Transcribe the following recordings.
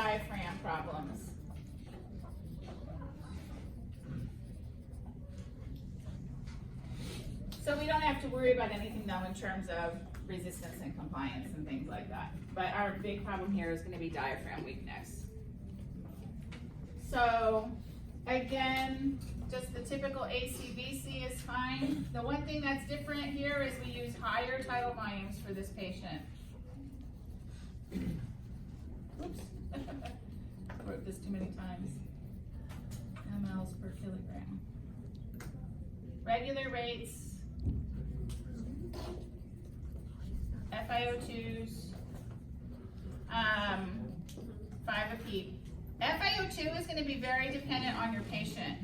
diaphragm problems. So we don't have to worry about anything though in terms of resistance and compliance and things like that. But our big problem here is going to be diaphragm weakness. So again, just the typical ACVC is fine. The one thing that's different here is we use higher tidal volumes for this patient. Oops. I wrote this too many times. mLs per kilogram. Regular rates, FiO2s, 5 a peep. FiO2 is going to be very dependent on your patient,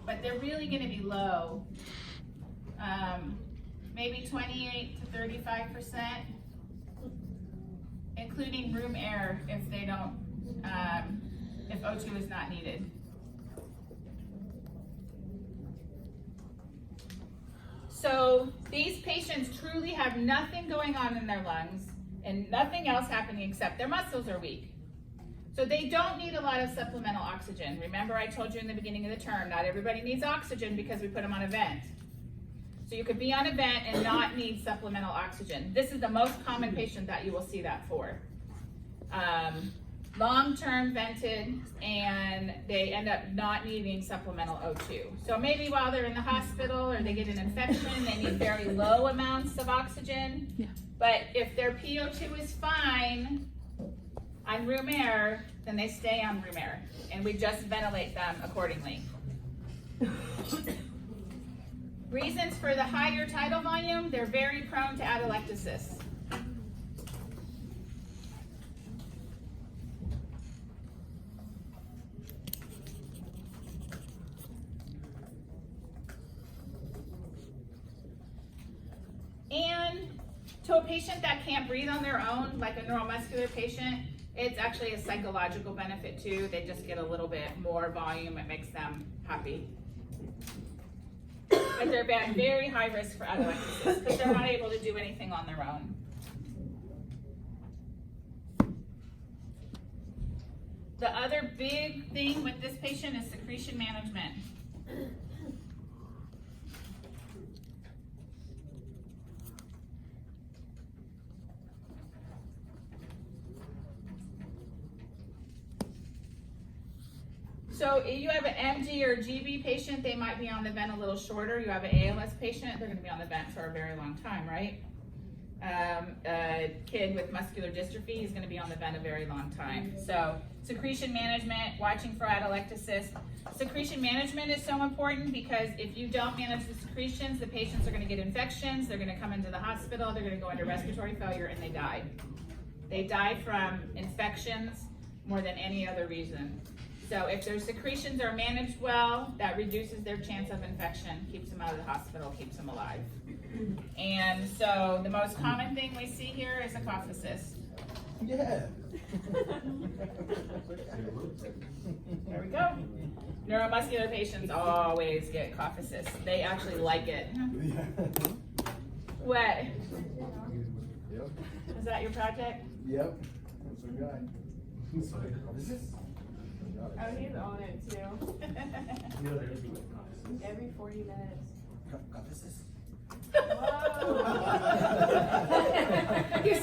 but they're really going to be low. Maybe 28 to 35%, including room air if they don't, if O2 is not needed. So these patients truly have nothing going on in their lungs and nothing else happening except their muscles are weak. So they don't need a lot of supplemental oxygen. Remember I told you in the beginning of the term, not everybody needs oxygen because we put them on a vent. So you could be on a vent and not need supplemental oxygen. This is the most common patient that you will see that for. Long-term vented and they end up not needing supplemental O2. So maybe while they're in the hospital or they get an infection, they need very low amounts of oxygen. Yeah. But if their PO2 is fine on room air, then they stay on room air and we just ventilate them accordingly. Reasons for the higher tidal volume, they're very prone to atelectasis. And to a patient that can't breathe on their own, like a neuromuscular patient, it's actually a psychological benefit too. They just get a little bit more volume. It makes them happy. But they're at very high risk for atelectasis because they're not able to do anything on their own. The other big thing with this patient is secretion management. So if you have an MG or GB patient, they might be on the vent a little shorter. You have an ALS patient, they're going to be on the vent for a very long time, right? A kid with muscular dystrophy is going to be on the vent a very long time. So secretion management, watching for atelectasis. Secretion management is so important because if you don't manage the secretions, the patients are going to get infections, they're going to come into the hospital, they're going to go into respiratory failure, and they die. They die from infections more than any other reason. So if their secretions are managed well, that reduces their chance of infection, keeps them out of the hospital, keeps them alive. And so the most common thing we see here is a cough assist. Yeah. There we go. Neuromuscular patients always get cough assist. They actually like it. What? Yep. Was that your project? Yep. That's what we got. Is this? Oh, he's on it too. Every 40 minutes. Got this? Whoa. You